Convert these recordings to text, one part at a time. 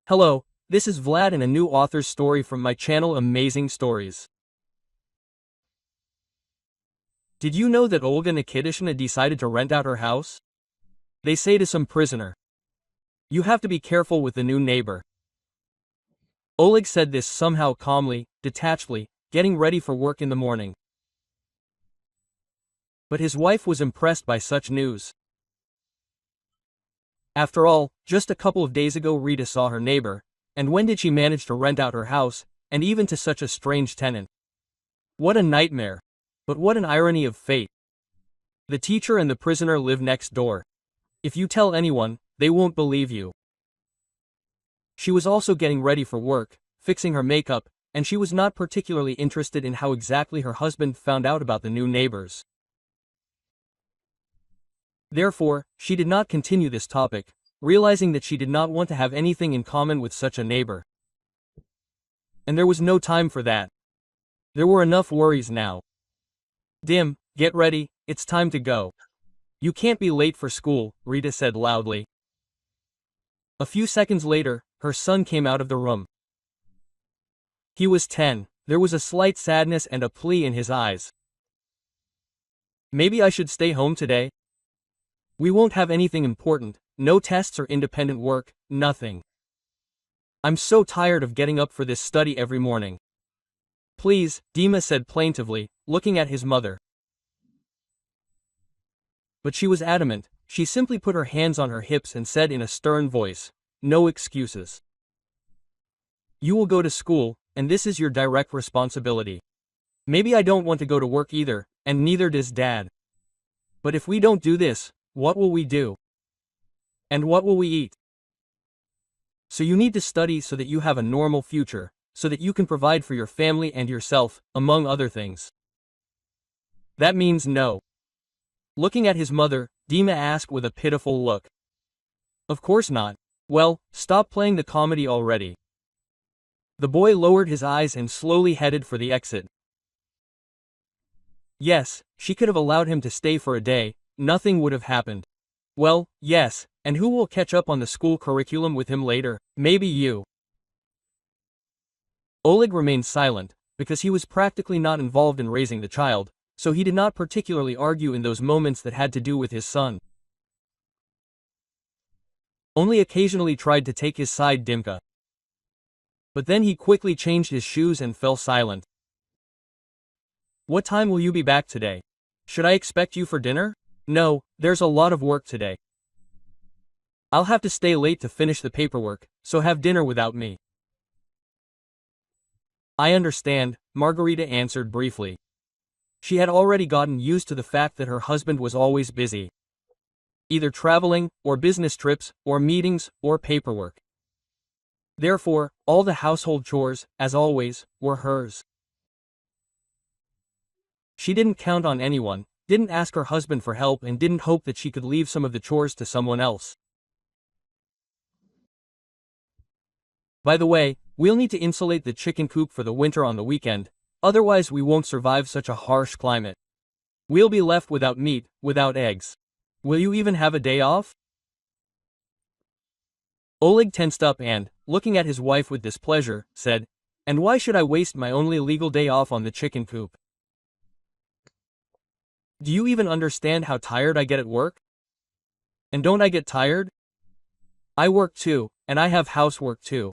Hello, this is Vlad and a new author's story from my channel Amazing Stories. Did you know that Olga Nikitishna decided to rent out her house? They say to some prisoner. You have to be careful with the new neighbor. Oleg said this somehow calmly, detachedly, getting ready for work in the morning. But his wife was impressed by such news. After all, just a couple of days ago Rita saw her neighbor, and when did she manage to rent out her house, and even to such a strange tenant? What a nightmare! But what an irony of fate. The teacher and the prisoner live next door. If you tell anyone, they won't believe you. She was also getting ready for work, fixing her makeup, and she was not particularly interested in how exactly her husband found out about the new neighbors. Therefore, she did not continue this topic, realizing that she did not want to have anything in common with such a neighbor. And there was no time for that. There were enough worries now. Dim, get ready, it's time to go. You can't be late for school, Rita said loudly. A few seconds later, her son came out of the room. He was 10, there was a slight sadness and a plea in his eyes. Maybe I should stay home today? We won't have anything important, no tests or independent work, nothing. I'm so tired of getting up for this study every morning. Please, Dima said plaintively, looking at his mother. But she was adamant. She simply put her hands on her hips and said in a stern voice, no excuses. You will go to school, and this is your direct responsibility. Maybe I don't want to go to work either, and neither does Dad. But if we don't do this, what will we do? And what will we eat? So you need to study so that you have a normal future, so that you can provide for your family and yourself, among other things. That means no. Looking at his mother, Dima asked with a pitiful look. Of course not. Well, stop playing the comedy already. The boy lowered his eyes and slowly headed for the exit. Yes, she could have allowed him to stay for a day, nothing would have happened. Well, yes, and who will catch up on the school curriculum with him later? Maybe you. Oleg remained silent, because he was practically not involved in raising the child, so he did not particularly argue in those moments that had to do with his son. Only occasionally tried to take his side Dimka. But then he quickly changed his shoes and fell silent. What time will you be back today? Should I expect you for dinner? No, there's a lot of work today. I'll have to stay late to finish the paperwork, so have dinner without me. I understand, Margarita answered briefly. She had already gotten used to the fact that her husband was always busy. Either traveling, or business trips, or meetings, or paperwork. Therefore, all the household chores, as always, were hers. She didn't count on anyone, didn't ask her husband for help, and didn't hope that she could leave some of the chores to someone else. By the way, we'll need to insulate the chicken coop for the winter on the weekend, otherwise we won't survive such a harsh climate. We'll be left without meat, without eggs. Will you even have a day off? Oleg tensed up and, looking at his wife with displeasure, said, and why should I waste my only legal day off on the chicken coop? Do you even understand how tired I get at work? And don't I get tired? I work too, and I have housework too.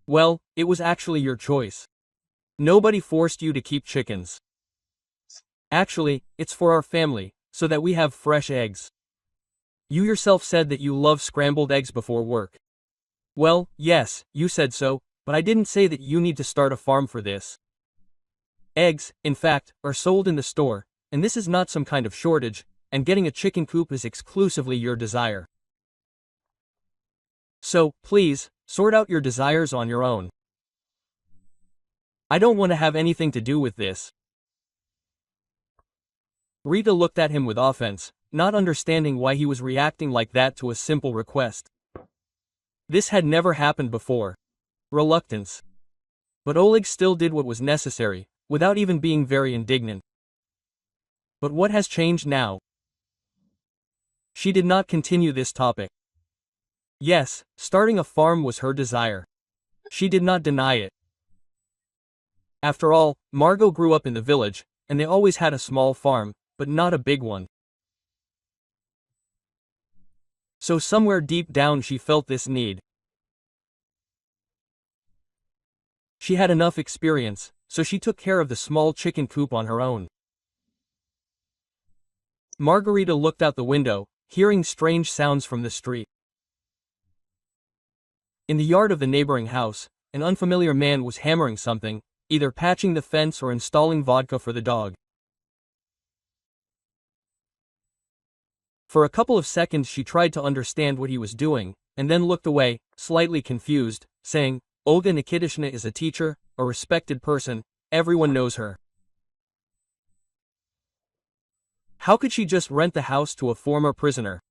Well, it was actually your choice. Nobody forced you to keep chickens. Actually, it's for our family, so that we have fresh eggs. You yourself said that you love scrambled eggs before work. Well, yes, you said so, but I didn't say that you need to start a farm for this. Eggs, in fact, are sold in the store, and this is not some kind of shortage, and getting a chicken coop is exclusively your desire. So, please, sort out your desires on your own. I don't want to have anything to do with this. Rita looked at him with offense, not understanding why he was reacting like that to a simple request. This had never happened before. Reluctance. But Oleg still did what was necessary, without even being very indignant. But what has changed now? She did not continue this topic. Yes, starting a farm was her desire. She did not deny it. After all, Margot grew up in the village, and they always had a small farm, but not a big one. So somewhere deep down she felt this need. She had enough experience, so she took care of the small chicken coop on her own. Margarita looked out the window, hearing strange sounds from the street. In the yard of the neighboring house, an unfamiliar man was hammering something, either patching the fence or installing vodka for the dog. For a couple of seconds she tried to understand what he was doing, and then looked away, slightly confused, saying, "Olga Nikitishna is a teacher, a respected person, everyone knows her. How could she just rent the house to a former prisoner?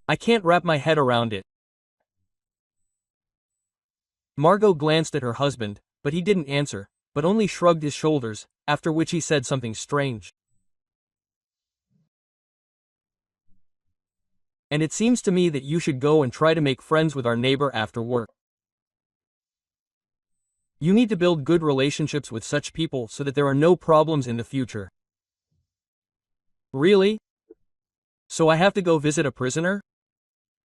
I can't wrap my head around it." Margot glanced at her husband, but he didn't answer, but only shrugged his shoulders, after which he said something strange. "And it seems to me that you should go and try to make friends with our neighbor after work. You need to build good relationships with such people so that there are no problems in the future." "Really? So I have to go visit a prisoner?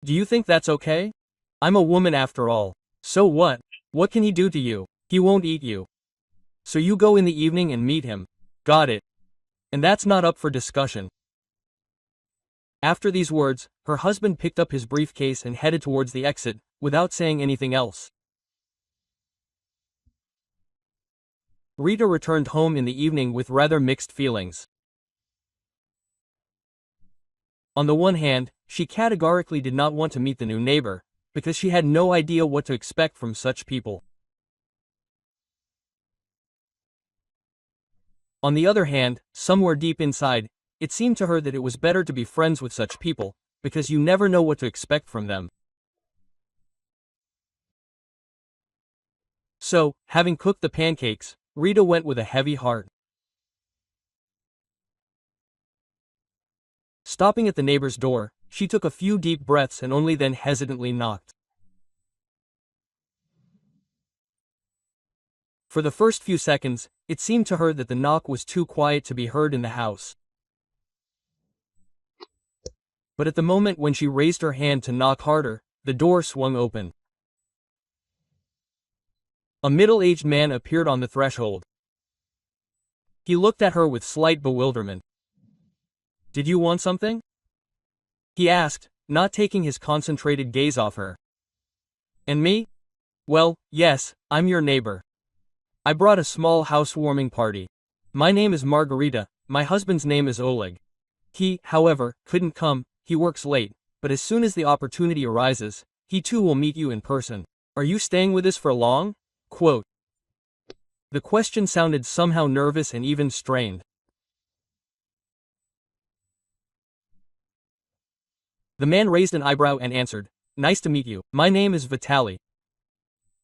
Do you think that's okay? I'm a woman after all. So what? What can he do to you? He won't eat you. So you go in the evening and meet him. Got it. And that's not up for discussion." After these words, her husband picked up his briefcase and headed towards the exit, without saying anything else. Rita returned home in the evening with rather mixed feelings. On the one hand, she categorically did not want to meet the new neighbor, because she had no idea what to expect from such people. On the other hand, somewhere deep inside, it seemed to her that it was better to be friends with such people, because you never know what to expect from them. So, having cooked the pancakes, Rita went with a heavy heart. Stopping at the neighbor's door, she took a few deep breaths and only then hesitantly knocked. For the first few seconds, it seemed to her that the knock was too quiet to be heard in the house. But at the moment when she raised her hand to knock harder, the door swung open. A middle-aged man appeared on the threshold. He looked at her with slight bewilderment. "Did you want something?" he asked, not taking his concentrated gaze off her. "And me? Well, yes, I'm your neighbor. I brought a small housewarming party. My name is Margarita, my husband's name is Oleg. He, however, couldn't come, he works late, but as soon as the opportunity arises, he too will meet you in person. Are you staying with us for long?" Quote. The question sounded somehow nervous and even strained. The man raised an eyebrow and answered, "Nice to meet you. My name is Vitaly.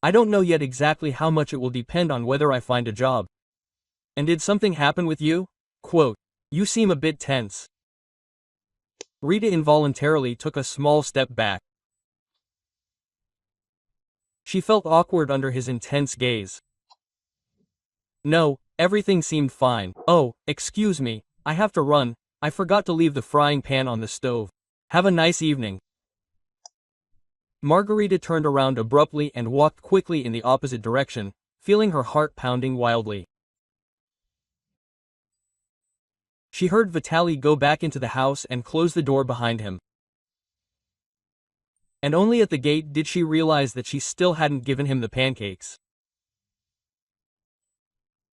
I don't know yet exactly how much it will depend on whether I find a job. And did something happen with you?" Quote. "You seem a bit tense." Rita involuntarily took a small step back. She felt awkward under his intense gaze. "No, everything seemed fine. Oh, excuse me, I have to run, I forgot to leave the frying pan on the stove. Have a nice evening." Margarita turned around abruptly and walked quickly in the opposite direction, feeling her heart pounding wildly. She heard Vitaly go back into the house and close the door behind him. And only at the gate did she realize that she still hadn't given him the pancakes.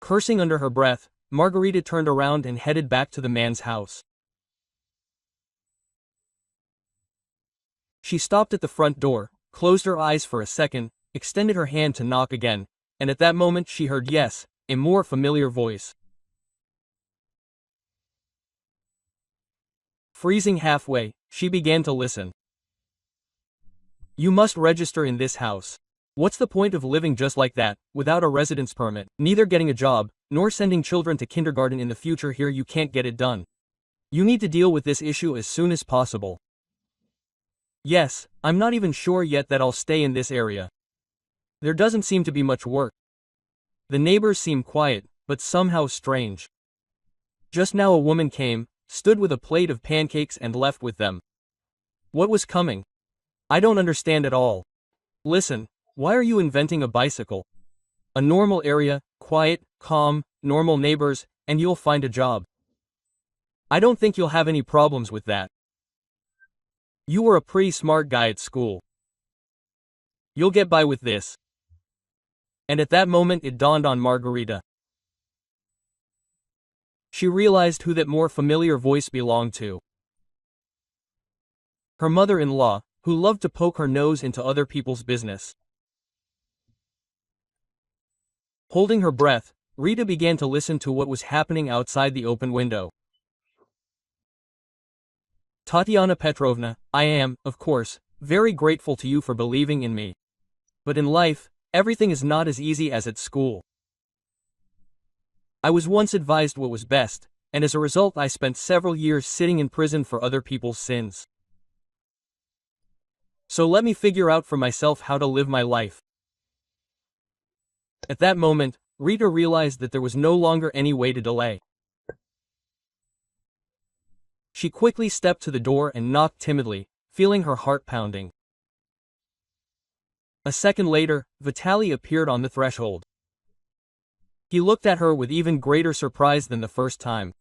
Cursing under her breath, Margarita turned around and headed back to the man's house. She stopped at the front door, closed her eyes for a second, extended her hand to knock again, and at that moment she heard "yes," a more familiar voice. Freezing halfway, she began to listen. "You must register in this house. What's the point of living just like that, without a residence permit, neither getting a job, nor sending children to kindergarten in the future here? You can't get it done. You need to deal with this issue as soon as possible." Yes, I'm not even sure yet that I'll stay in this area. There doesn't seem to be much work. The neighbors seem quiet, but somehow strange. Just now a woman came, stood with a plate of pancakes and left with them. What was coming? I don't understand at all. Listen, why are you inventing a bicycle? A normal area, quiet, calm, normal neighbors, and you'll find a job. I don't think you'll have any problems with that. You were a pretty smart guy at school. You'll get by with this. And at that moment it dawned on Margarita. She realized who that more familiar voice belonged to. Her mother-in-law, who loved to poke her nose into other people's business. Holding her breath, Rita began to listen to what was happening outside the open window. Tatiana Petrovna, I am, of course, very grateful to you for believing in me. But in life, everything is not as easy as at school. I was once advised what was best, and as a result I spent several years sitting in prison for other people's sins. So let me figure out for myself how to live my life. At that moment, Rita realized that there was no longer any way to delay. She quickly stepped to the door and knocked timidly, feeling her heart pounding. A second later, Vitaly appeared on the threshold. He looked at her with even greater surprise than the first time.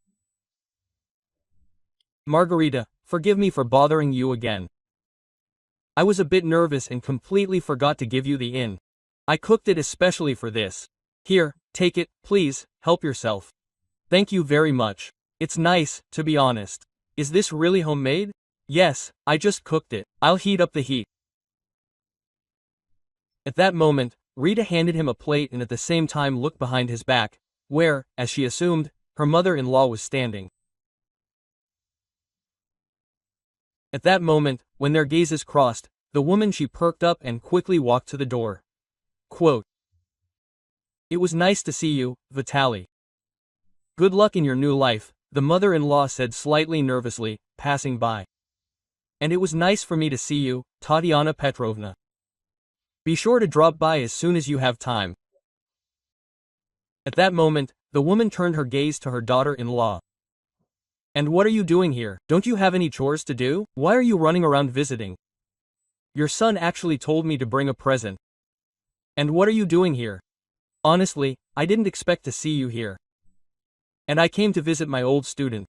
Margarita, forgive me for bothering you again. I was a bit nervous and completely forgot to give you the inn. I cooked it especially for this. Here, take it, please, help yourself. Thank you very much. It's nice, to be honest. Is this really homemade? Yes, I just cooked it. I'll heat up the heat. At that moment, Rita handed him a plate and at the same time looked behind his back, where, as she assumed, her mother-in-law was standing. At that moment, when their gazes crossed, the woman she perked up and quickly walked to the door. Quote, It was nice to see you, Vitaly. Good luck in your new life, the mother-in-law said slightly nervously, passing by. And it was nice for me to see you, Tatiana Petrovna. Be sure to drop by as soon as you have time. At that moment, the woman turned her gaze to her daughter-in-law. And what are you doing here? Don't you have any chores to do? Why are you running around visiting? Your son actually told me to bring a present. And what are you doing here? Honestly, I didn't expect to see you here. And I came to visit my old student.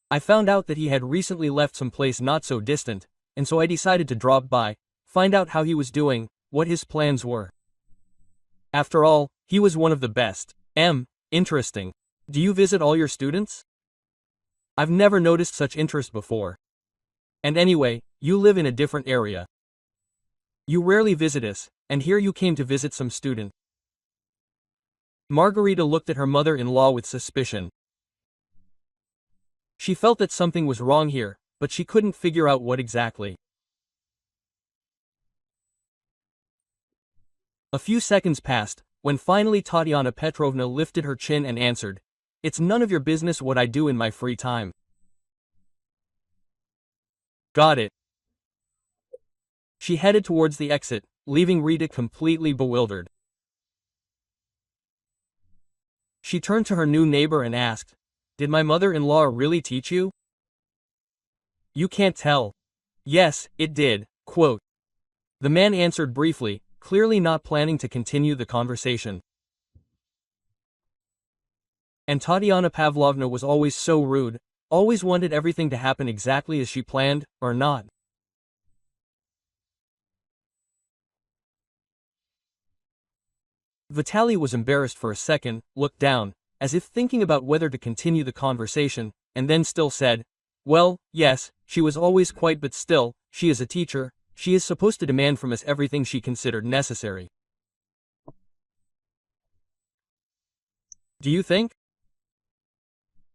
I found out that he had recently left some place not so distant, and so I decided to drop by, find out how he was doing, what his plans were. After all, he was one of the best. Interesting. Do you visit all your students? I've never noticed such interest before. And anyway, you live in a different area. You rarely visit us, and here you came to visit some student. Margarita looked at her mother-in-law with suspicion. She felt that something was wrong here, but she couldn't figure out what exactly. A few seconds passed, when finally Tatiana Petrovna lifted her chin and answered, It's none of your business what I do in my free time. Got it. She headed towards the exit, leaving Rita completely bewildered. She turned to her new neighbor and asked, Did my mother-in-law really teach you? You can't tell. Yes, it did. Quote. The man answered briefly, clearly not planning to continue the conversation. And Tatiana Pavlovna was always so rude, always wanted everything to happen exactly as she planned, or not. Vitaly was embarrassed for a second, looked down, as if thinking about whether to continue the conversation, and then still said, Well, yes, she was always quite but still, she is a teacher, she is supposed to demand from us everything she considered necessary. Do you think?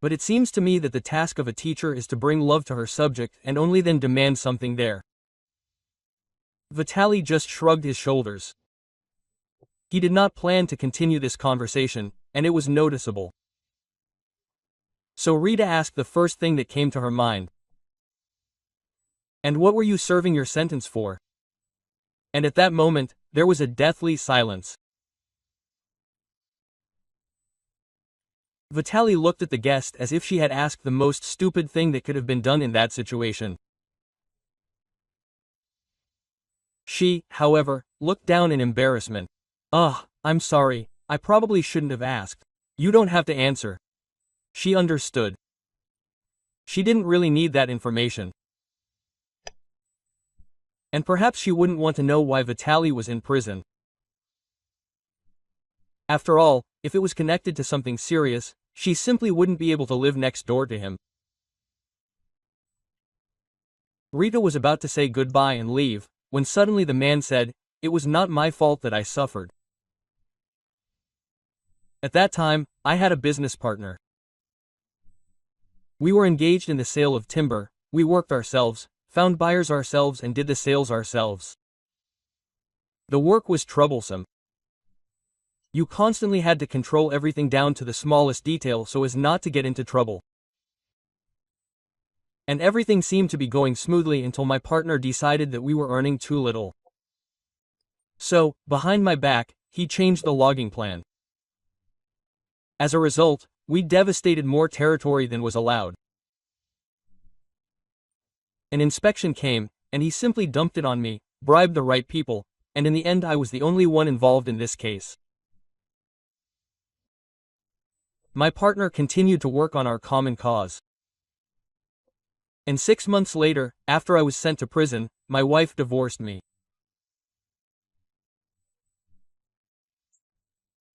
But it seems to me that the task of a teacher is to bring love to her subject and only then demand something there. Vitaly just shrugged his shoulders. He did not plan to continue this conversation, and it was noticeable. So Rita asked the first thing that came to her mind. And what were you serving your sentence for? And at that moment, there was a deathly silence. Vitaly looked at the guest as if she had asked the most stupid thing that could have been done in that situation. She, however, looked down in embarrassment. Ugh, I'm sorry, I probably shouldn't have asked. You don't have to answer. She understood. She didn't really need that information. And perhaps she wouldn't want to know why Vitaly was in prison. After all, if it was connected to something serious, she simply wouldn't be able to live next door to him. Rita was about to say goodbye and leave, when suddenly the man said, "It was not my fault that I suffered." At that time, I had a business partner. We were engaged in the sale of timber, we worked ourselves, found buyers ourselves and did the sales ourselves. The work was troublesome. You constantly had to control everything down to the smallest detail so as not to get into trouble. And everything seemed to be going smoothly until my partner decided that we were earning too little. So, behind my back, he changed the logging plan. As a result, we devastated more territory than was allowed. An inspection came, and he simply dumped it on me, bribed the right people, and in the end I was the only one involved in this case. My partner continued to work on our common cause. And 6 months later, after I was sent to prison, my wife divorced me.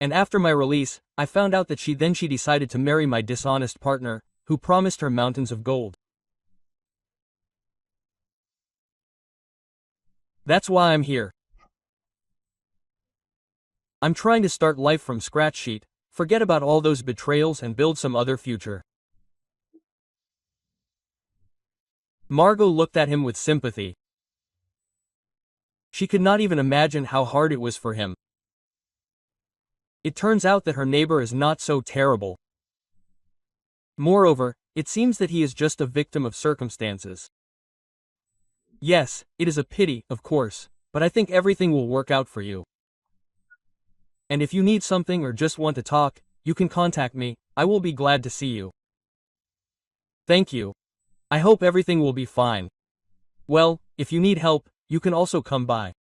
And after my release, I found out that she decided to marry my dishonest partner, who promised her mountains of gold. That's why I'm here. I'm trying to start life from scratch sheet, forget about all those betrayals and build some other future. Margot looked at him with sympathy. She could not even imagine how hard it was for him. It turns out that her neighbor is not so terrible. Moreover, it seems that he is just a victim of circumstances. Yes, it is a pity, of course, but I think everything will work out for you. And if you need something or just want to talk, you can contact me, I will be glad to see you. Thank you. I hope everything will be fine. Well, if you need help, you can also come by.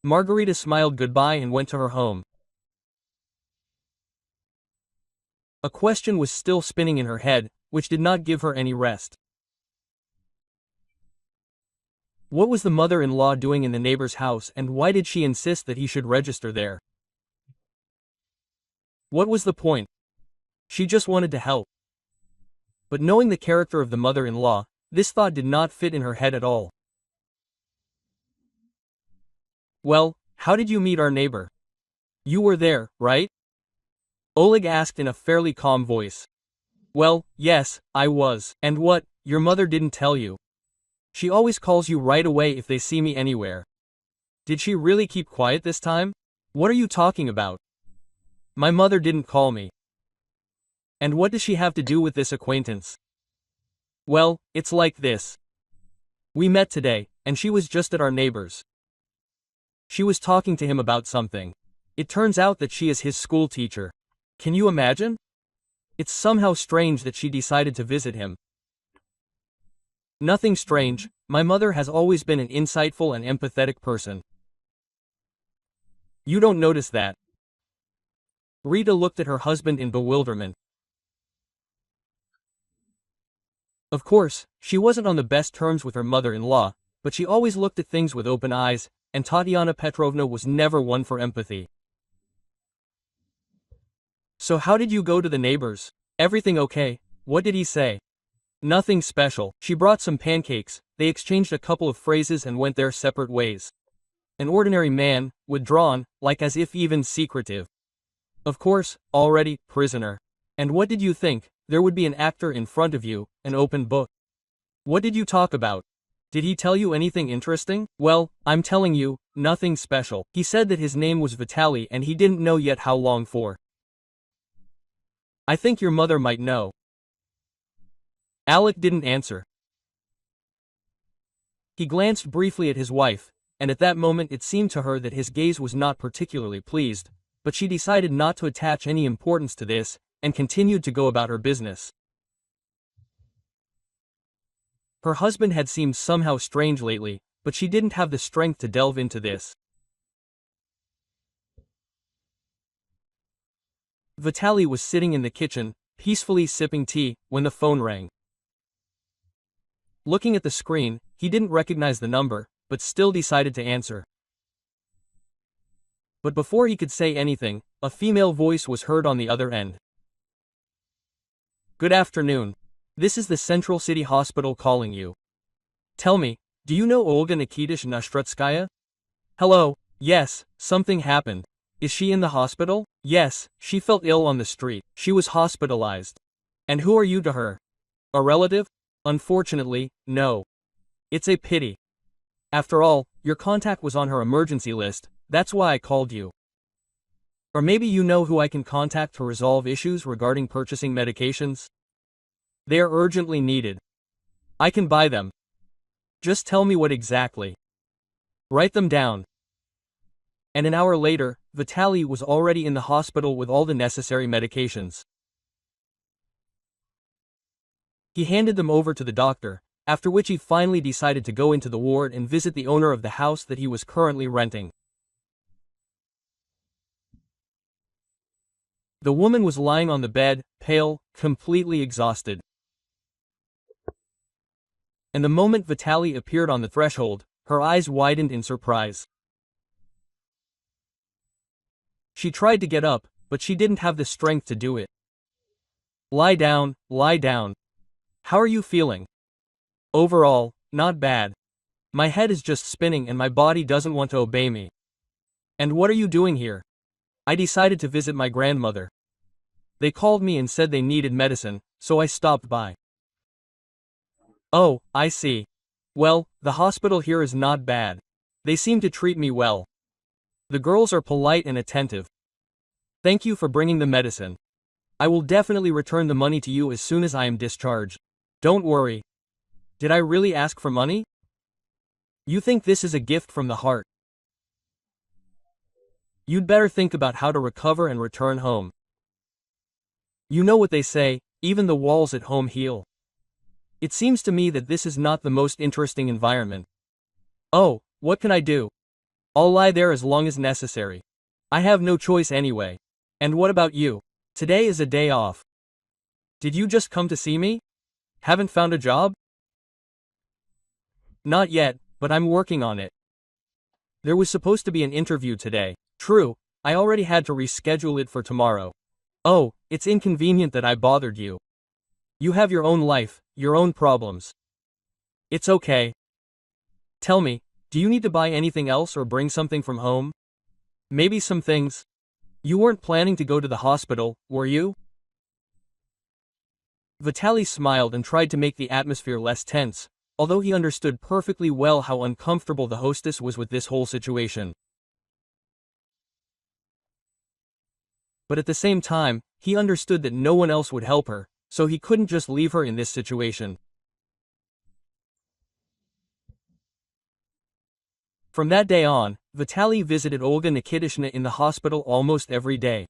Margarita smiled goodbye and went to her home. A question was still spinning in her head, which did not give her any rest. What was the mother-in-law doing in the neighbor's house, and why did she insist that he should register there? What was the point? She just wanted to help. But knowing the character of the mother-in-law, this thought did not fit in her head at all. Well, how did you meet our neighbor? You were there, right? Oleg asked in a fairly calm voice. Well, yes, I was. And what, your mother didn't tell you? She always calls you right away if they see me anywhere. Did she really keep quiet this time? What are you talking about? My mother didn't call me. And what does she have to do with this acquaintance? Well, it's like this. We met today, and she was just at our neighbor's. She was talking to him about something. It turns out that she is his school teacher. Can you imagine? It's somehow strange that she decided to visit him. Nothing strange, my mother has always been an insightful and empathetic person. You don't notice that. Rita looked at her husband in bewilderment. Of course, she wasn't on the best terms with her mother-in-law, but she always looked at things with open eyes, and Tatiana Petrovna was never one for empathy. So how did you go to the neighbors? Everything okay? What did he say? Nothing special. She brought some pancakes, they exchanged a couple of phrases and went their separate ways. An ordinary man, withdrawn, like as if even secretive. Of course, already, prisoner. And what did you think? There would be an actor in front of you, an open book. What did you talk about? Did he tell you anything interesting? Well, I'm telling you, nothing special. He said that his name was Vitaly and he didn't know yet how long for. I think your mother might know. Alec didn't answer. He glanced briefly at his wife, and at that moment it seemed to her that his gaze was not particularly pleased, but she decided not to attach any importance to this, and continued to go about her business. Her husband had seemed somehow strange lately, but she didn't have the strength to delve into this. Vitaly was sitting in the kitchen, peacefully sipping tea, when the phone rang. Looking at the screen, he didn't recognize the number, but still decided to answer. But before he could say anything, a female voice was heard on the other end. "Good afternoon. This is the Central City Hospital calling you. Tell me, do you know Olga Nikitishna Strutskaya?" "Hello, yes, something happened. Is she in the hospital?" "Yes, she felt ill on the street. She was hospitalized." "And who are you to her? A relative?" "Unfortunately, no. It's a pity. After all, your contact was on her emergency list, that's why I called you. Or maybe you know who I can contact to resolve issues regarding purchasing medications? They are urgently needed. I can buy them. Just tell me what exactly. Write them down." And an hour later, Vitaly was already in the hospital with all the necessary medications. He handed them over to the doctor, after which he finally decided to go into the ward and visit the owner of the house that he was currently renting. The woman was lying on the bed, pale, completely exhausted. And the moment Vitaly appeared on the threshold, her eyes widened in surprise. She tried to get up, but she didn't have the strength to do it. "Lie down, lie down. How are you feeling?" "Overall, not bad. My head is just spinning and my body doesn't want to obey me." "And what are you doing here?" "I decided to visit my grandmother. They called me and said they needed medicine, so I stopped by." "Oh, I see. Well, the hospital here is not bad. They seem to treat me well. The girls are polite and attentive. Thank you for bringing the medicine. I will definitely return the money to you as soon as I am discharged. Don't worry. Did I really ask for money? You think this is a gift from the heart? You'd better think about how to recover and return home. You know what they say, even the walls at home heal. It seems to me that this is not the most interesting environment. Oh, what can I do? I'll lie there as long as necessary. I have no choice anyway. And what about you? Today is a day off. Did you just come to see me? Haven't found a job?" "Not yet, but I'm working on it. There was supposed to be an interview today. True, I already had to reschedule it for tomorrow. Oh, it's inconvenient that I bothered you. You have your own life, your own problems. It's okay. Tell me, do you need to buy anything else or bring something from home? Maybe some things. You weren't planning to go to the hospital, were you?" Vitaly smiled and tried to make the atmosphere less tense, although he understood perfectly well how uncomfortable the hostess was with this whole situation. But at the same time, he understood that no one else would help her, so he couldn't just leave her in this situation. From that day on, Vitaly visited Olga Nikitishna in the hospital almost every day.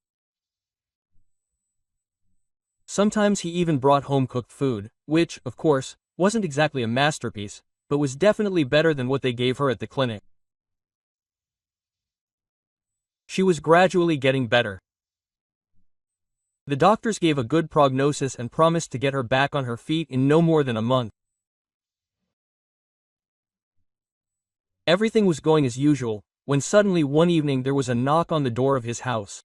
Sometimes he even brought home-cooked food, which, of course, wasn't exactly a masterpiece, but was definitely better than what they gave her at the clinic. She was gradually getting better. The doctors gave a good prognosis and promised to get her back on her feet in no more than a month. Everything was going as usual, when suddenly one evening there was a knock on the door of his house.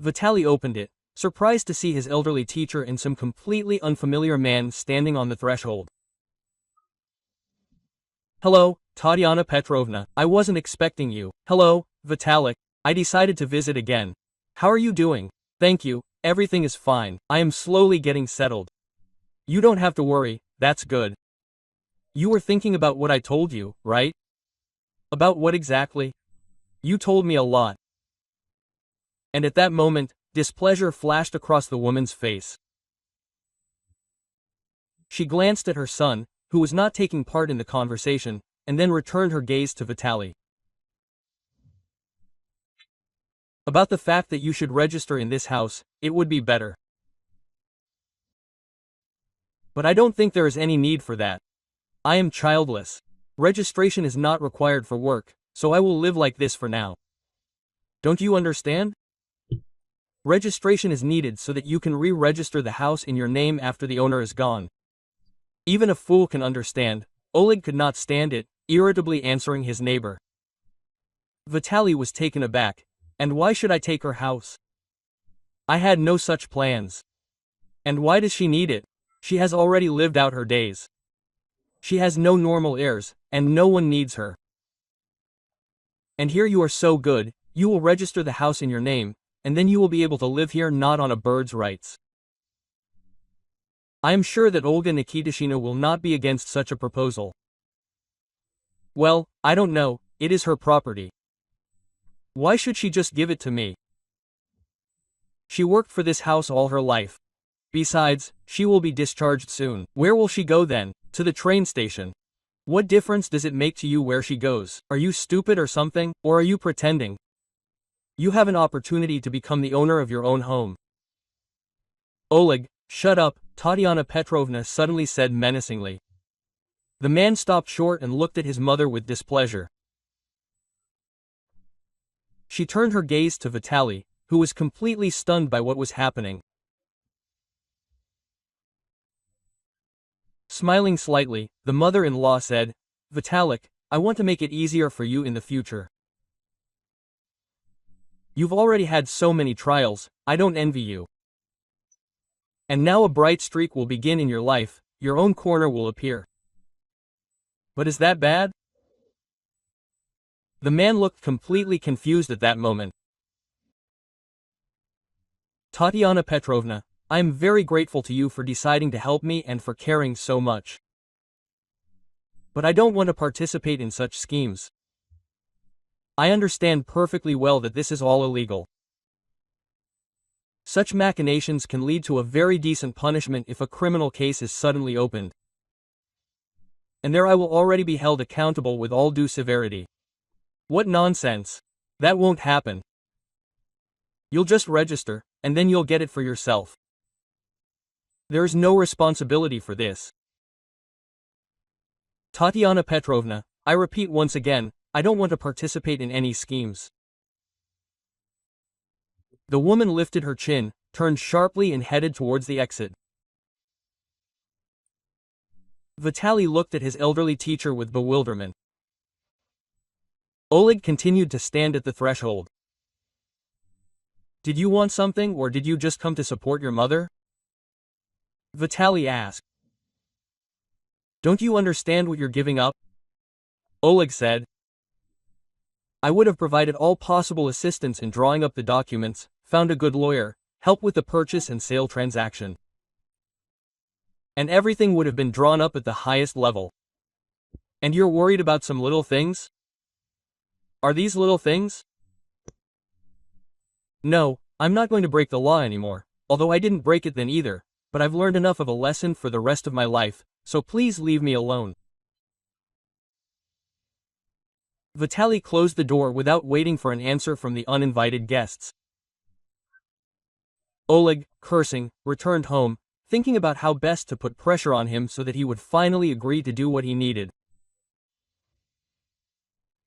Vitaly opened it, surprised to see his elderly teacher and some completely unfamiliar man standing on the threshold. "Hello, Tatiana Petrovna, I wasn't expecting you." "Hello, Vitalik, I decided to visit again. How are you doing?" "Thank you, everything is fine. I am slowly getting settled." "You don't have to worry, that's good. You were thinking about what I told you, right?" "About what exactly?" "You told me a lot." And at that moment, displeasure flashed across the woman's face. She glanced at her son, who was not taking part in the conversation, and then returned her gaze to Vitaly. About the fact that you should register in this house, it would be better. But I don't think there is any need for that. I am childless. Registration is not required for work, so I will live like this for now. Don't you understand? Registration is needed so that you can re-register the house in your name after the owner is gone. Even a fool can understand. Oleg could not stand it, irritably answering his neighbor. Vitaly was taken aback. And why should I take her house? I had no such plans. And why does she need it? She has already lived out her days. She has no normal heirs, and no one needs her. And here you are so good, you will register the house in your name, and then you will be able to live here not on a bird's rights. I am sure that Olga Nikitishina will not be against such a proposal. Well, I don't know, it is her property. Why should she just give it to me? She worked for this house all her life. Besides, she will be discharged soon. Where will she go then? To the train station. What difference does it make to you where she goes? Are you stupid or something, or are you pretending? You have an opportunity to become the owner of your own home. Oleg, shut up, Tatiana Petrovna suddenly said menacingly. The man stopped short and looked at his mother with displeasure. She turned her gaze to Vitaly, who was completely stunned by what was happening. Smiling slightly, the mother-in-law said, Vitalik, I want to make it easier for you in the future. You've already had so many trials, I don't envy you. And now a bright streak will begin in your life, your own corner will appear. But is that bad? The man looked completely confused at that moment. Tatiana Petrovna, I am very grateful to you for deciding to help me and for caring so much. But I don't want to participate in such schemes. I understand perfectly well that this is all illegal. Such machinations can lead to a very decent punishment if a criminal case is suddenly opened. And there I will already be held accountable with all due severity. What nonsense! That won't happen. You'll just register, and then you'll get it for yourself. There is no responsibility for this. Tatiana Petrovna, I repeat once again, I don't want to participate in any schemes. The woman lifted her chin, turned sharply and headed towards the exit. Vitaly looked at his elderly teacher with bewilderment. Oleg continued to stand at the threshold. Did you want something or did you just come to support your mother? Vitaly asked. Don't you understand what you're giving up? Oleg said. I would have provided all possible assistance in drawing up the documents, found a good lawyer, help with the purchase and sale transaction. And everything would have been drawn up at the highest level. And you're worried about some little things? Are these little things? No, I'm not going to break the law anymore, although I didn't break it then either, but I've learned enough of a lesson for the rest of my life, so please leave me alone. Vitaly closed the door without waiting for an answer from the uninvited guests. Oleg, cursing, returned home, thinking about how best to put pressure on him so that he would finally agree to do what he needed.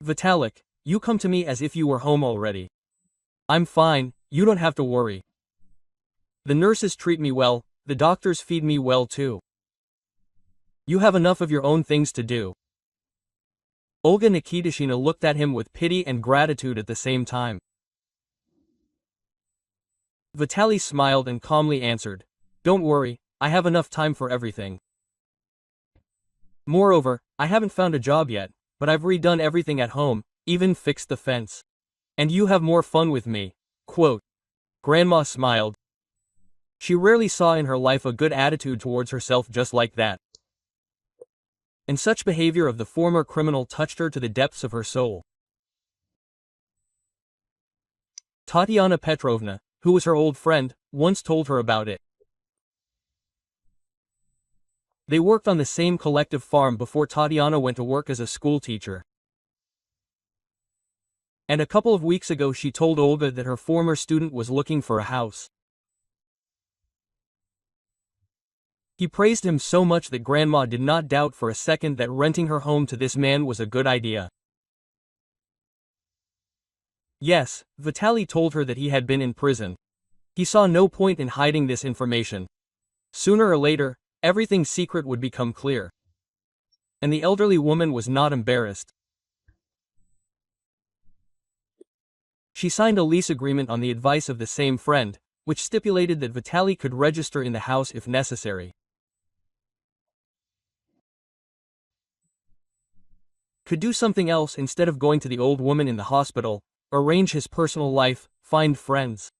Vitalik, you come to me as if you were home already. I'm fine, you don't have to worry. The nurses treat me well, the doctors feed me well too. You have enough of your own things to do. Olga Nikitishina looked at him with pity and gratitude at the same time. Vitaly smiled and calmly answered, Don't worry, I have enough time for everything. Moreover, I haven't found a job yet, but I've redone everything at home, even fixed the fence. And you have more fun with me. Quote. Grandma smiled. She rarely saw in her life a good attitude towards herself just like that. And such behavior of the former criminal touched her to the depths of her soul. Tatiana Petrovna, who was her old friend, once told her about it. They worked on the same collective farm before Tatiana went to work as a school teacher. And a couple of weeks ago she told Olga that her former student was looking for a house. He praised him so much that Grandma did not doubt for a second that renting her home to this man was a good idea. Yes, Vitaly told her that he had been in prison. He saw no point in hiding this information. Sooner or later, everything's secret would become clear. And the elderly woman was not embarrassed. She signed a lease agreement on the advice of the same friend, which stipulated that Vitaly could register in the house if necessary. Could do something else instead of going to the old woman in the hospital, arrange his personal life, find friends.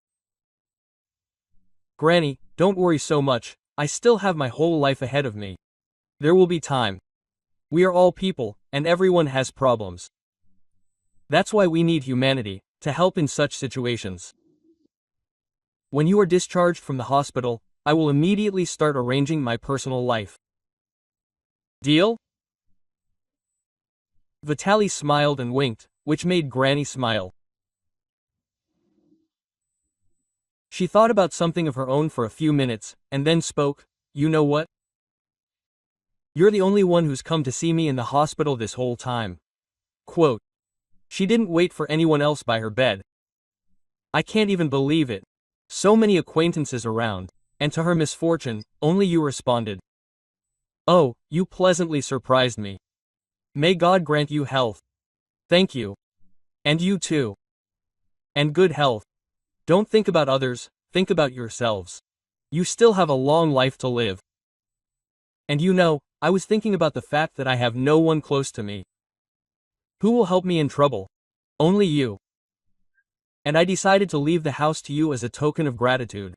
Granny, don't worry so much, I still have my whole life ahead of me. There will be time. We are all people, and everyone has problems. That's why we need humanity, to help in such situations. When you are discharged from the hospital, I will immediately start arranging my personal life. Deal? Vitaly smiled and winked, which made Granny smile. She thought about something of her own for a few minutes, and then spoke. You know what? You're the only one who's come to see me in the hospital this whole time. Quote. She didn't wait for anyone else by her bed. I can't even believe it. So many acquaintances around, and to her misfortune, only you responded. Oh, you pleasantly surprised me. May God grant you health. Thank you. And you too. And good health. Don't think about others, think about yourselves. You still have a long life to live. And you know, I was thinking about the fact that I have no one close to me. Who will help me in trouble? Only you. And I decided to leave the house to you as a token of gratitude.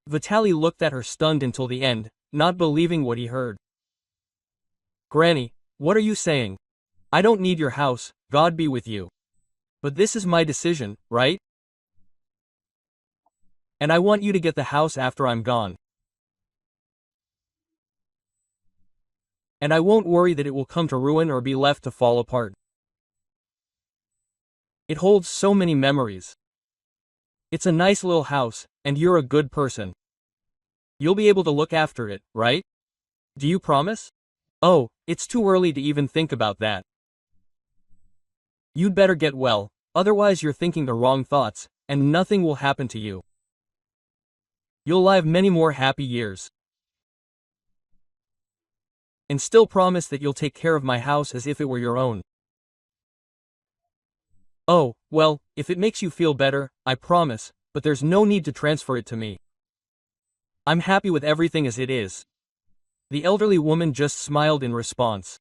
Vitaly looked at her stunned until the end, not believing what he heard. Granny, what are you saying? I don't need your house, God be with you. But this is my decision, right? And I want you to get the house after I'm gone. And I won't worry that it will come to ruin or be left to fall apart. It holds so many memories. It's a nice little house, and you're a good person. You'll be able to look after it, right? Do you promise? Oh, it's too early to even think about that. You'd better get well, otherwise you're thinking the wrong thoughts, and nothing will happen to you. You'll live many more happy years. And still promise that you'll take care of my house as if it were your own. Oh, well, if it makes you feel better, I promise, but there's no need to transfer it to me. I'm happy with everything as it is. The elderly woman just smiled in response.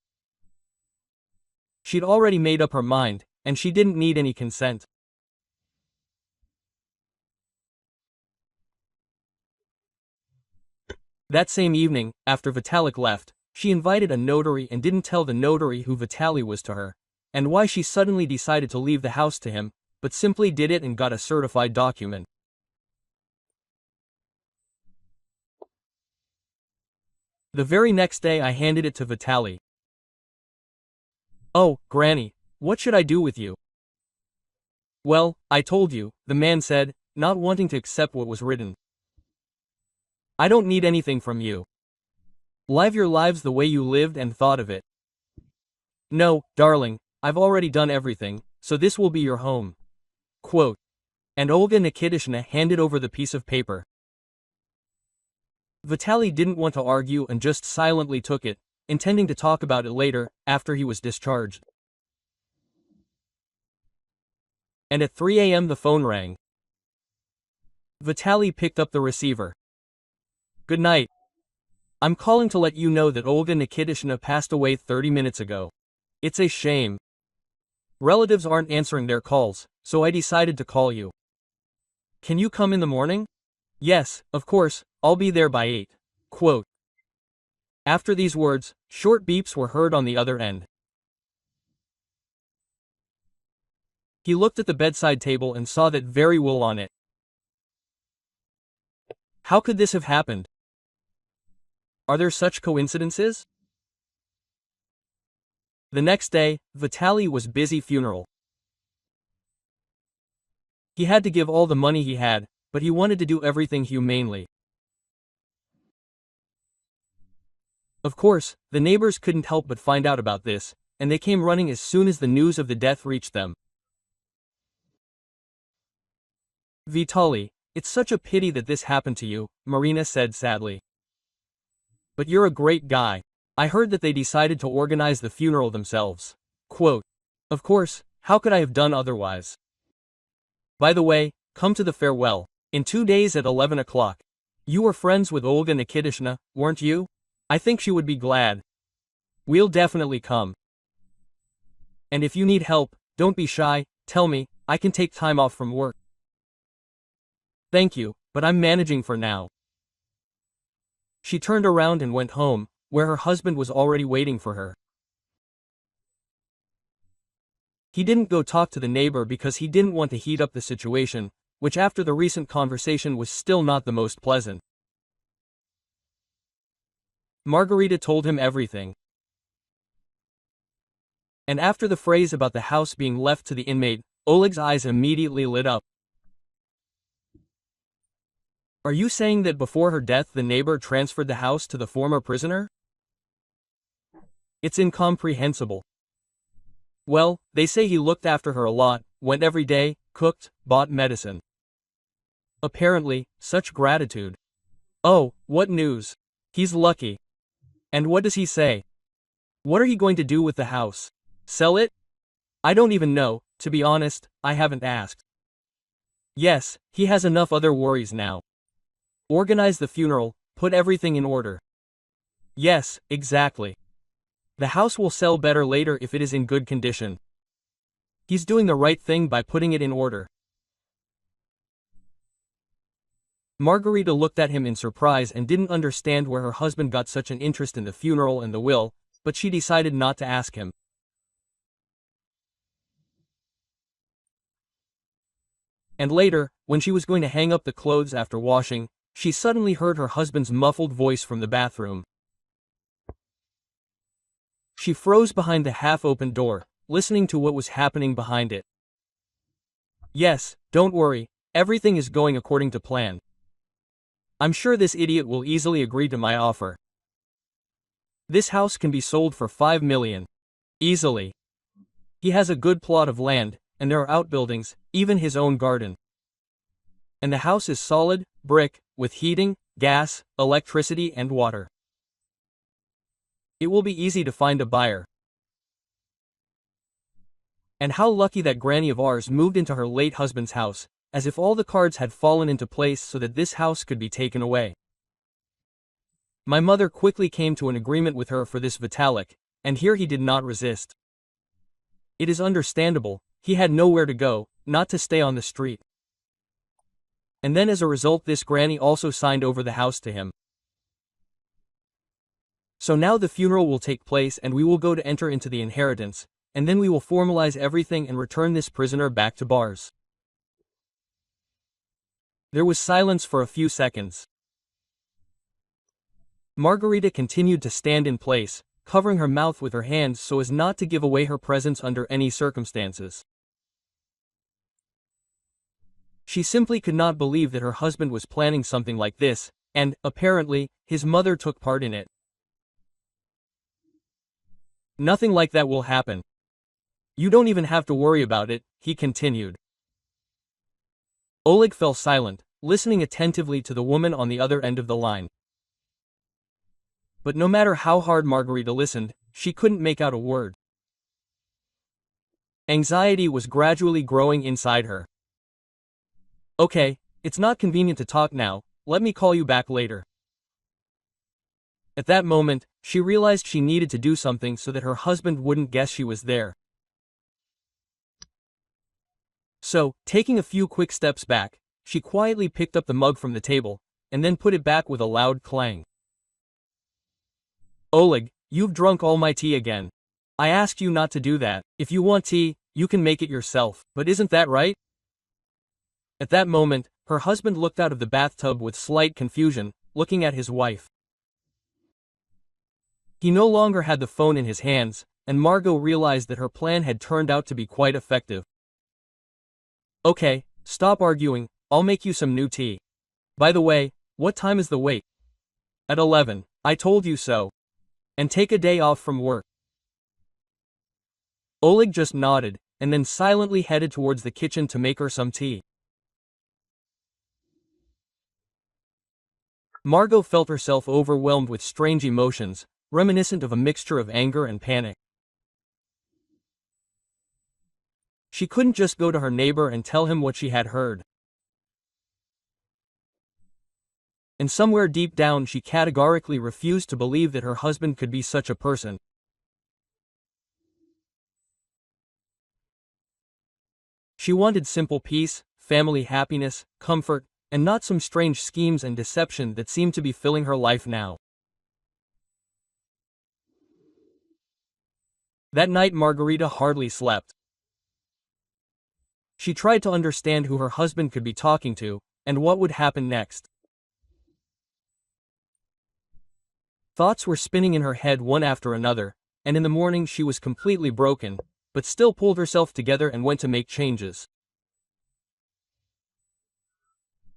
She'd already made up her mind, and she didn't need any consent. That same evening, after Vitalik left, she invited a notary and didn't tell the notary who Vitaly was to her, and why she suddenly decided to leave the house to him, but simply did it and got a certified document. The very next day I handed it to Vitaly. Oh, Granny, what should I do with you? Well, I told you, the man said, not wanting to accept what was written. I don't need anything from you. Live your lives the way you lived and thought of it. No, darling, I've already done everything, so this will be your home. Quote. And Olga Nikitishna handed over the piece of paper. Vitaly didn't want to argue and just silently took it, intending to talk about it later, after he was discharged. And at 3 a.m. the phone rang. Vitaly picked up the receiver. Good night. I'm calling to let you know that Olga Nikitishna passed away 30 minutes ago. It's a shame. Relatives aren't answering their calls, so I decided to call you. Can you come in the morning? Yes, of course, I'll be there by 8. Quote. After these words, short beeps were heard on the other end. He looked at the bedside table and saw that very well on it. How could this have happened? Are there such coincidences? The next day, Vitaly was busy funeral. He had to give all the money he had, but he wanted to do everything humanely. Of course, the neighbors couldn't help but find out about this, and they came running as soon as the news of the death reached them. Vitaly, it's such a pity that this happened to you, Marina said sadly. But you're a great guy. I heard that they decided to organize the funeral themselves. Quote, of course, how could I have done otherwise? By the way, come to the farewell. In 2 days at 11 o'clock. You were friends with Olga Nikitishna, weren't you? I think she would be glad. We'll definitely come. And if you need help, don't be shy, tell me, I can take time off from work. Thank you, but I'm managing for now. She turned around and went home, where her husband was already waiting for her. He didn't go talk to the neighbor because he didn't want to heat up the situation, which after the recent conversation was still not the most pleasant. Margarita told him everything. And after the phrase about the house being left to the inmate, Oleg's eyes immediately lit up. Are you saying that before her death the neighbor transferred the house to the former prisoner? It's incomprehensible. Well, they say he looked after her a lot, went every day, cooked, bought medicine. Apparently, such gratitude. Oh, what news. He's lucky. And what does he say? What are you going to do with the house? Sell it? I don't even know, to be honest, I haven't asked. Yes, he has enough other worries now. Organize the funeral, put everything in order. Yes, exactly. The house will sell better later if it is in good condition. He's doing the right thing by putting it in order. Margarita looked at him in surprise and didn't understand where her husband got such an interest in the funeral and the will, but she decided not to ask him. And later, when she was going to hang up the clothes after washing, she suddenly heard her husband's muffled voice from the bathroom. She froze behind the half-opened door, listening to what was happening behind it. Yes, don't worry, everything is going according to plan. I'm sure this idiot will easily agree to my offer. This house can be sold for $5 million. Easily. He has a good plot of land, and there are outbuildings, even his own garden. And the house is solid, brick, with heating, gas, electricity and water. It will be easy to find a buyer. And how lucky that granny of ours moved into her late husband's house, as if all the cards had fallen into place so that this house could be taken away. My mother quickly came to an agreement with her for this Vitalik, and here he did not resist. It is understandable, he had nowhere to go, not to stay on the street. And then as a result this granny also signed over the house to him. So now the funeral will take place and we will go to enter into the inheritance, and then we will formalize everything and return this prisoner back to bars. There was silence for a few seconds. Margarita continued to stand in place, covering her mouth with her hands so as not to give away her presence under any circumstances. She simply could not believe that her husband was planning something like this, and, apparently, his mother took part in it. Nothing like that will happen. You don't even have to worry about it, he continued. Oleg fell silent, listening attentively to the woman on the other end of the line. But no matter how hard Margarita listened, she couldn't make out a word. Anxiety was gradually growing inside her. Okay, it's not convenient to talk now, let me call you back later. At that moment, she realized she needed to do something so that her husband wouldn't guess she was there. So, taking a few quick steps back, she quietly picked up the mug from the table, and then put it back with a loud clang. Oleg, you've drunk all my tea again. I asked you not to do that. If you want tea, you can make it yourself, but isn't that right? At that moment, her husband looked out of the bathtub with slight confusion, looking at his wife. He no longer had the phone in his hands, and Margot realized that her plan had turned out to be quite effective. Okay, stop arguing, I'll make you some new tea. By the way, what time is the wait? At 11, I told you so. And take a day off from work. Oleg just nodded, and then silently headed towards the kitchen to make her some tea. Margot felt herself overwhelmed with strange emotions, reminiscent of a mixture of anger and panic. She couldn't just go to her neighbor and tell him what she had heard. And somewhere deep down she categorically refused to believe that her husband could be such a person. She wanted simple peace, family happiness, comfort, and not some strange schemes and deception that seemed to be filling her life now. That night Margarita hardly slept. She tried to understand who her husband could be talking to, and what would happen next. Thoughts were spinning in her head one after another, and in the morning she was completely broken, but still pulled herself together and went to make changes.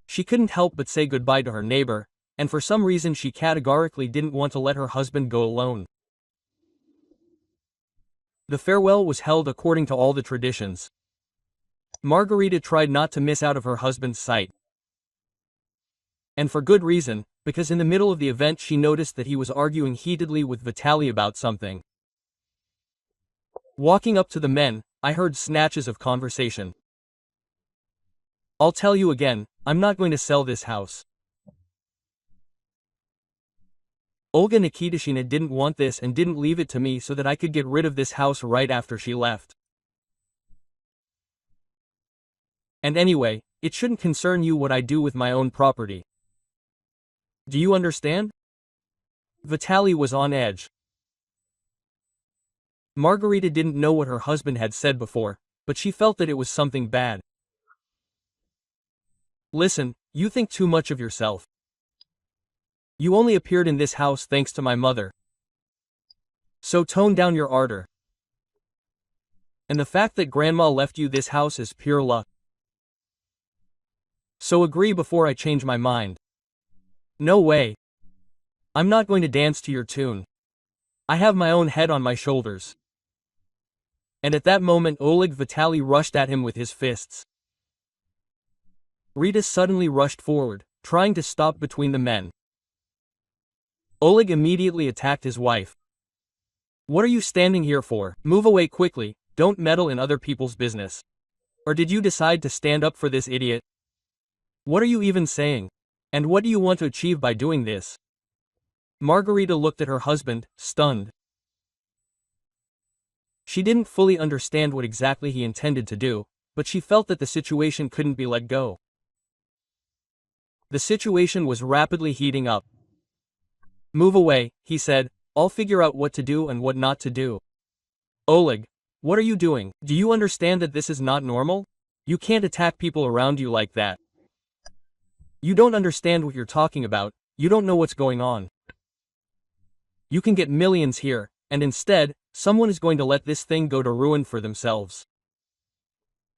She couldn't help but say goodbye to her neighbor, and for some reason she categorically didn't want to let her husband go alone. The farewell was held according to all the traditions. Margarita tried not to miss out of her husband's sight. And for good reason, because in the middle of the event she noticed that he was arguing heatedly with Vitaly about something. Walking up to the men, I heard snatches of conversation. I'll tell you again, I'm not going to sell this house. Olga Nikitishina didn't want this and didn't leave it to me so that I could get rid of this house right after she left. And anyway, it shouldn't concern you what I do with my own property. Do you understand? Vitaly was on edge. Margarita didn't know what her husband had said before, but she felt that it was something bad. Listen, you think too much of yourself. You only appeared in this house thanks to my mother. So tone down your ardor. And the fact that grandma left you this house is pure luck. So agree before I change my mind. No way. I'm not going to dance to your tune. I have my own head on my shoulders. And at that moment Oleg Vitaly rushed at him with his fists. Rita suddenly rushed forward, trying to stop between the men. Oleg immediately attacked his wife. What are you standing here for? Move away quickly, don't meddle in other people's business. Or did you decide to stand up for this idiot? What are you even saying? And what do you want to achieve by doing this? Margarita looked at her husband, stunned. She didn't fully understand what exactly he intended to do, but she felt that the situation couldn't be let go. The situation was rapidly heating up. Move away, he said, I'll figure out what to do and what not to do. Oleg, what are you doing? Do you understand that this is not normal? You can't attack people around you like that. You don't understand what you're talking about, you don't know what's going on. You can get millions here, and instead, someone is going to let this thing go to ruin for themselves.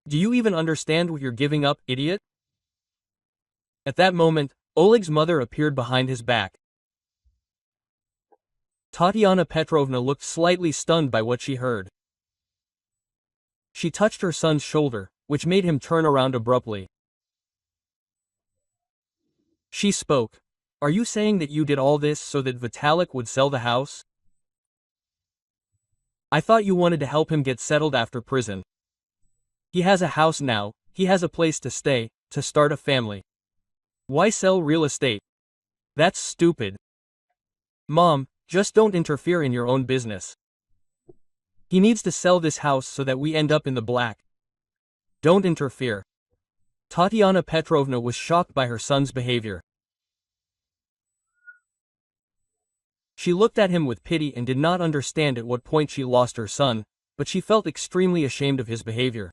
Do you even understand what you're giving up, idiot? At that moment, Oleg's mother appeared behind his back. Tatiana Petrovna looked slightly stunned by what she heard. She touched her son's shoulder, which made him turn around abruptly. She spoke. Are you saying that you did all this so that Vitalik would sell the house? I thought you wanted to help him get settled after prison. He has a house now, he has a place to stay, to start a family. Why sell real estate? That's stupid. Mom, just don't interfere in your own business. He needs to sell this house so that we end up in the black. Don't interfere. Tatiana Petrovna was shocked by her son's behavior. She looked at him with pity and did not understand at what point she lost her son, but she felt extremely ashamed of his behavior.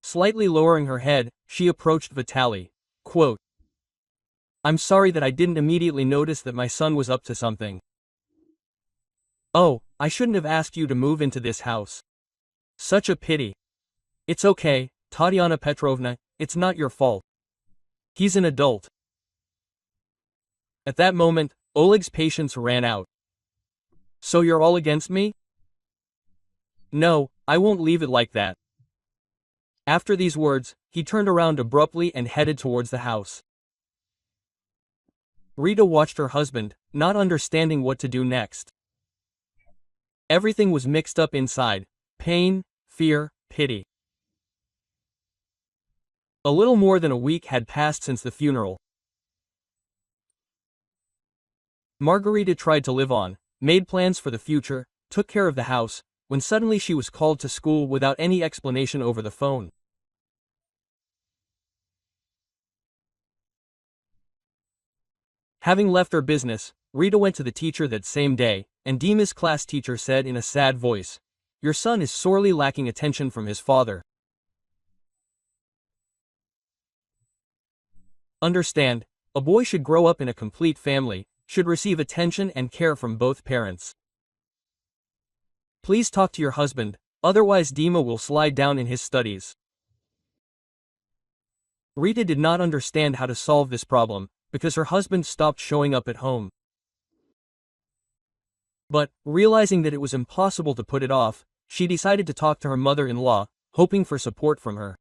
Slightly lowering her head, she approached Vitaly. Quote, I'm sorry that I didn't immediately notice that my son was up to something. Oh, I shouldn't have asked you to move into this house. Such a pity. It's okay, Tatiana Petrovna, it's not your fault. He's an adult. At that moment, Oleg's patience ran out. So you're all against me? No, I won't leave it like that. After these words, he turned around abruptly and headed towards the house. Rita watched her husband, not understanding what to do next. Everything was mixed up inside: pain, fear, pity. A little more than a week had passed since the funeral. Margarita tried to live on, made plans for the future, took care of the house, when suddenly she was called to school without any explanation over the phone. Having left her business, Rita went to the teacher that same day, and Dima's class teacher said in a sad voice, "Your son is sorely lacking attention from his father. Understand, a boy should grow up in a complete family, should receive attention and care from both parents. Please talk to your husband, otherwise Dima will slide down in his studies." Rita did not understand how to solve this problem, because her husband stopped showing up at home. But, realizing that it was impossible to put it off, she decided to talk to her mother-in-law, hoping for support from her.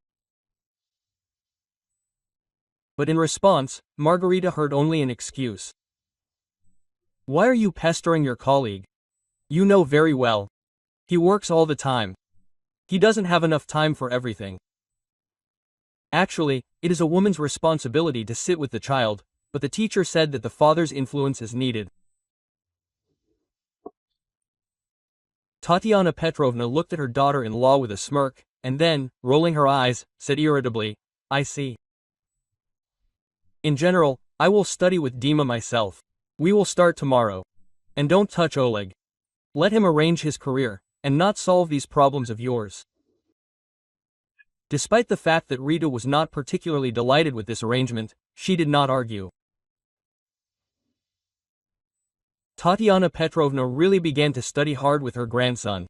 But in response, Margarita heard only an excuse. "Why are you pestering your colleague? You know very well. He works all the time. He doesn't have enough time for everything. Actually, it is a woman's responsibility to sit with the child, but the teacher said that the father's influence is needed." Tatiana Petrovna looked at her daughter-in-law with a smirk, and then, rolling her eyes, said irritably, "I see. In general, I will study with Dima myself. We will start tomorrow. And don't touch Oleg. Let him arrange his career, and not solve these problems of yours." Despite the fact that Rita was not particularly delighted with this arrangement, she did not argue. Tatiana Petrovna really began to study hard with her grandson.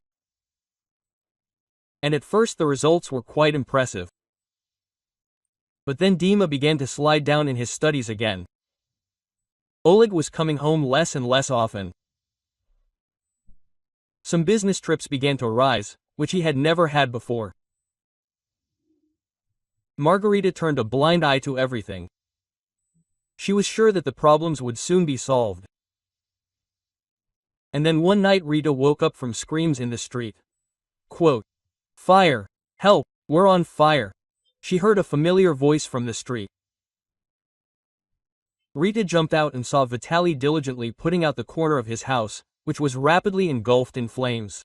And at first the results were quite impressive. But then Dima began to slide down in his studies again. Oleg was coming home less and less often. Some business trips began to arise, which he had never had before. Margarita turned a blind eye to everything. She was sure that the problems would soon be solved. And then one night Rita woke up from screams in the street. Quote, "Fire! Help! We're on fire!" She heard a familiar voice from the street. Rita jumped out and saw Vitaly diligently putting out the corner of his house, which was rapidly engulfed in flames.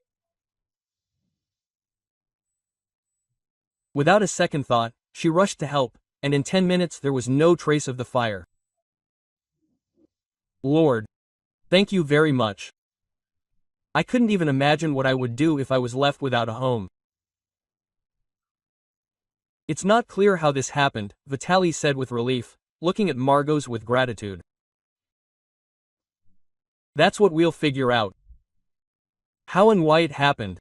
Without a second thought, she rushed to help, and in 10 minutes there was no trace of the fire. Lord! Thank you very much. I couldn't even imagine what I would do if I was left without a home. It's not clear how this happened, Vitaly said with relief, looking at Margot's with gratitude. That's what we'll figure out. How and why it happened.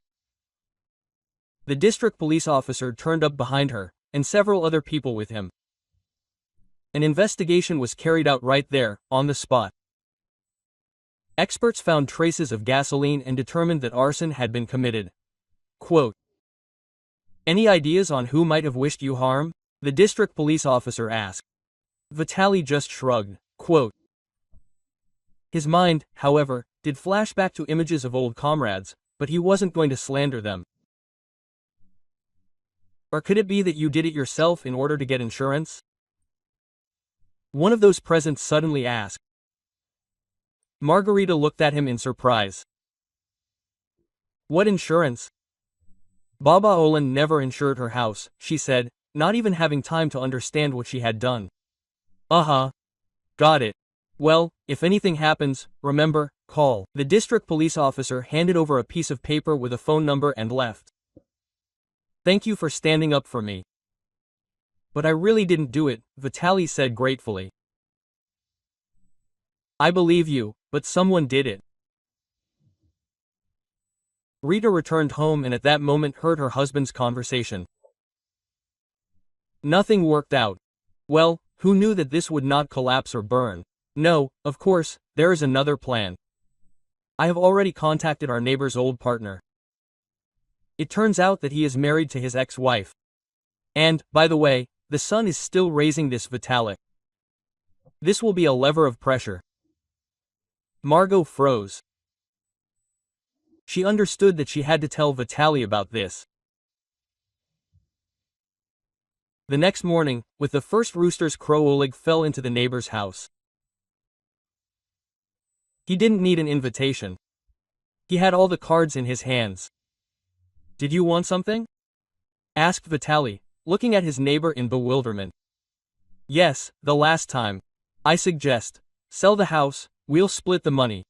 The district police officer turned up behind her, and several other people with him. An investigation was carried out right there, on the spot. Experts found traces of gasoline and determined that arson had been committed. Quote, "Any ideas on who might have wished you harm?" the district police officer asked. Vitaly just shrugged. Quote, his mind, however, did flash back to images of old comrades, but he wasn't going to slander them. Or could it be that you did it yourself in order to get insurance? One of those present suddenly asked. Margarita looked at him in surprise. What insurance? Baba Olan never insured her house, she said, not even having time to understand what she had done. Uh-huh. Got it. Well, if anything happens, remember, call. The district police officer handed over a piece of paper with a phone number and left. Thank you for standing up for me. But I really didn't do it, Vitaly said gratefully. I believe you, but someone did it. Rita returned home and at that moment heard her husband's conversation. Nothing worked out. Well, who knew that this would not collapse or burn? No, of course, there is another plan. I have already contacted our neighbor's old partner. It turns out that he is married to his ex-wife. And, by the way, the son is still raising this Vitalik. This will be a lever of pressure. Margot froze. She understood that she had to tell Vitaly about this. The next morning, with the first rooster's crow, Oleg fell into the neighbor's house. He didn't need an invitation. He had all the cards in his hands. Did you want something? Asked Vitaly, looking at his neighbor in bewilderment. Yes, the last time. I suggest. Sell the house, we'll split the money.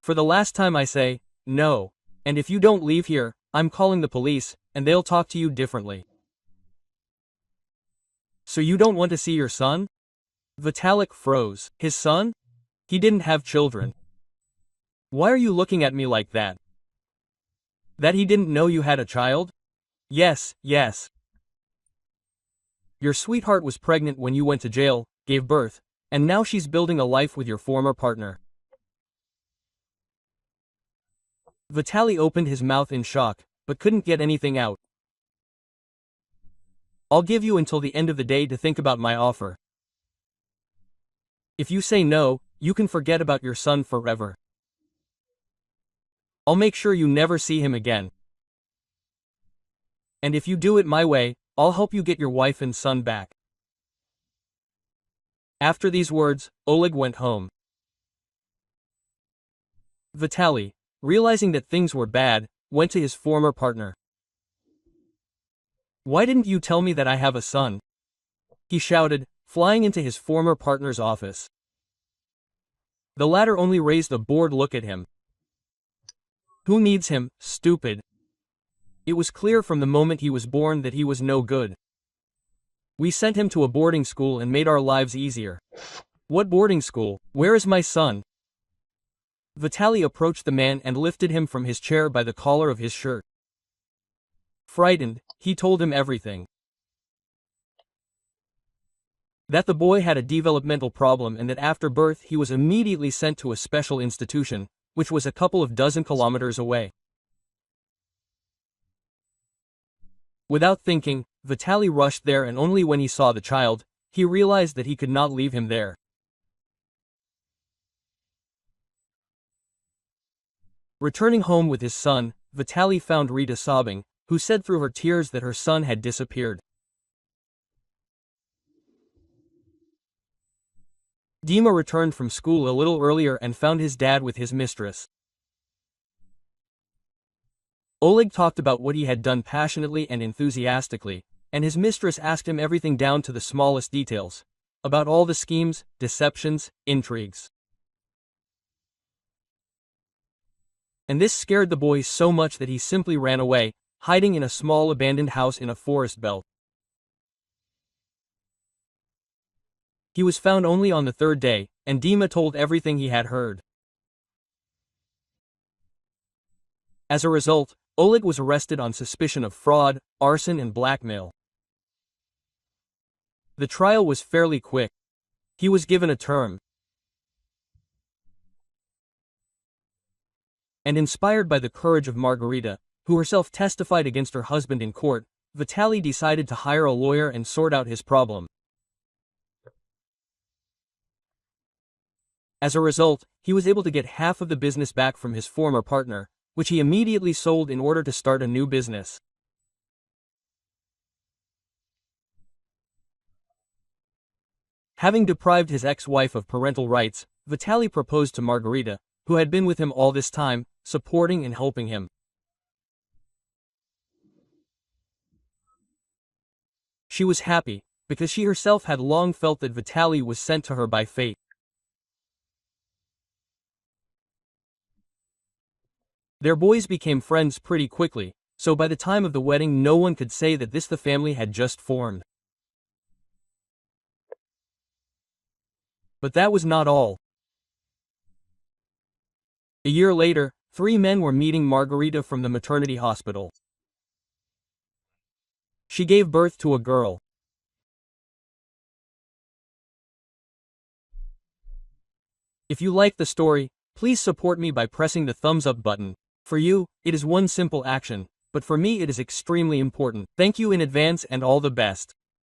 For the last time I say, no. And if you don't leave here, I'm calling the police, and they'll talk to you differently. So you don't want to see your son? Vitalik froze. His son? He didn't have children. Why are you looking at me like that? That he didn't know you had a child? Yes, yes. Your sweetheart was pregnant when you went to jail, gave birth, and now she's building a life with your former partner. Vitaly opened his mouth in shock, but couldn't get anything out. I'll give you until the end of the day to think about my offer. If you say no, you can forget about your son forever. I'll make sure you never see him again. And if you do it my way, I'll help you get your wife and son back. After these words, Oleg went home. Vitaly, realizing that things were bad, went to his former partner. Why didn't you tell me that I have a son? He shouted, flying into his former partner's office. The latter only raised a bored look at him. Who needs him, stupid? It was clear from the moment he was born that he was no good. We sent him to a boarding school and made our lives easier. What boarding school? Where is my son? Vitaly approached the man and lifted him from his chair by the collar of his shirt. Frightened, he told him everything. That the boy had a developmental problem and that after birth he was immediately sent to a special institution, which was a couple of dozen kilometers away. Without thinking, Vitaly rushed there, and only when he saw the child, he realized that he could not leave him there. Returning home with his son, Vitaly found Rita sobbing, who said through her tears that her son had disappeared. Dima returned from school a little earlier and found his dad with his mistress. Oleg talked about what he had done passionately and enthusiastically, and his mistress asked him everything down to the smallest details, about all the schemes, deceptions, intrigues. And this scared the boy so much that he simply ran away, hiding in a small abandoned house in a forest belt. He was found only on the third day, and Dima told everything he had heard. As a result, Oleg was arrested on suspicion of fraud, arson and blackmail. The trial was fairly quick. He was given a term. And inspired by the courage of Margarita, who herself testified against her husband in court, Vitaly decided to hire a lawyer and sort out his problem. As a result, he was able to get half of the business back from his former partner, which he immediately sold in order to start a new business. Having deprived his ex-wife of parental rights, Vitaly proposed to Margarita, who had been with him all this time, supporting and helping him. She was happy, because she herself had long felt that Vitaly was sent to her by fate. Their boys became friends pretty quickly, so by the time of the wedding no one could say that the family had just formed. But that was not all. A year later, 3 men were meeting Margarita from the maternity hospital. She gave birth to a girl. If you like the story, please support me by pressing the thumbs up button. For you, it is one simple action, but for me it is extremely important. Thank you in advance and all the best.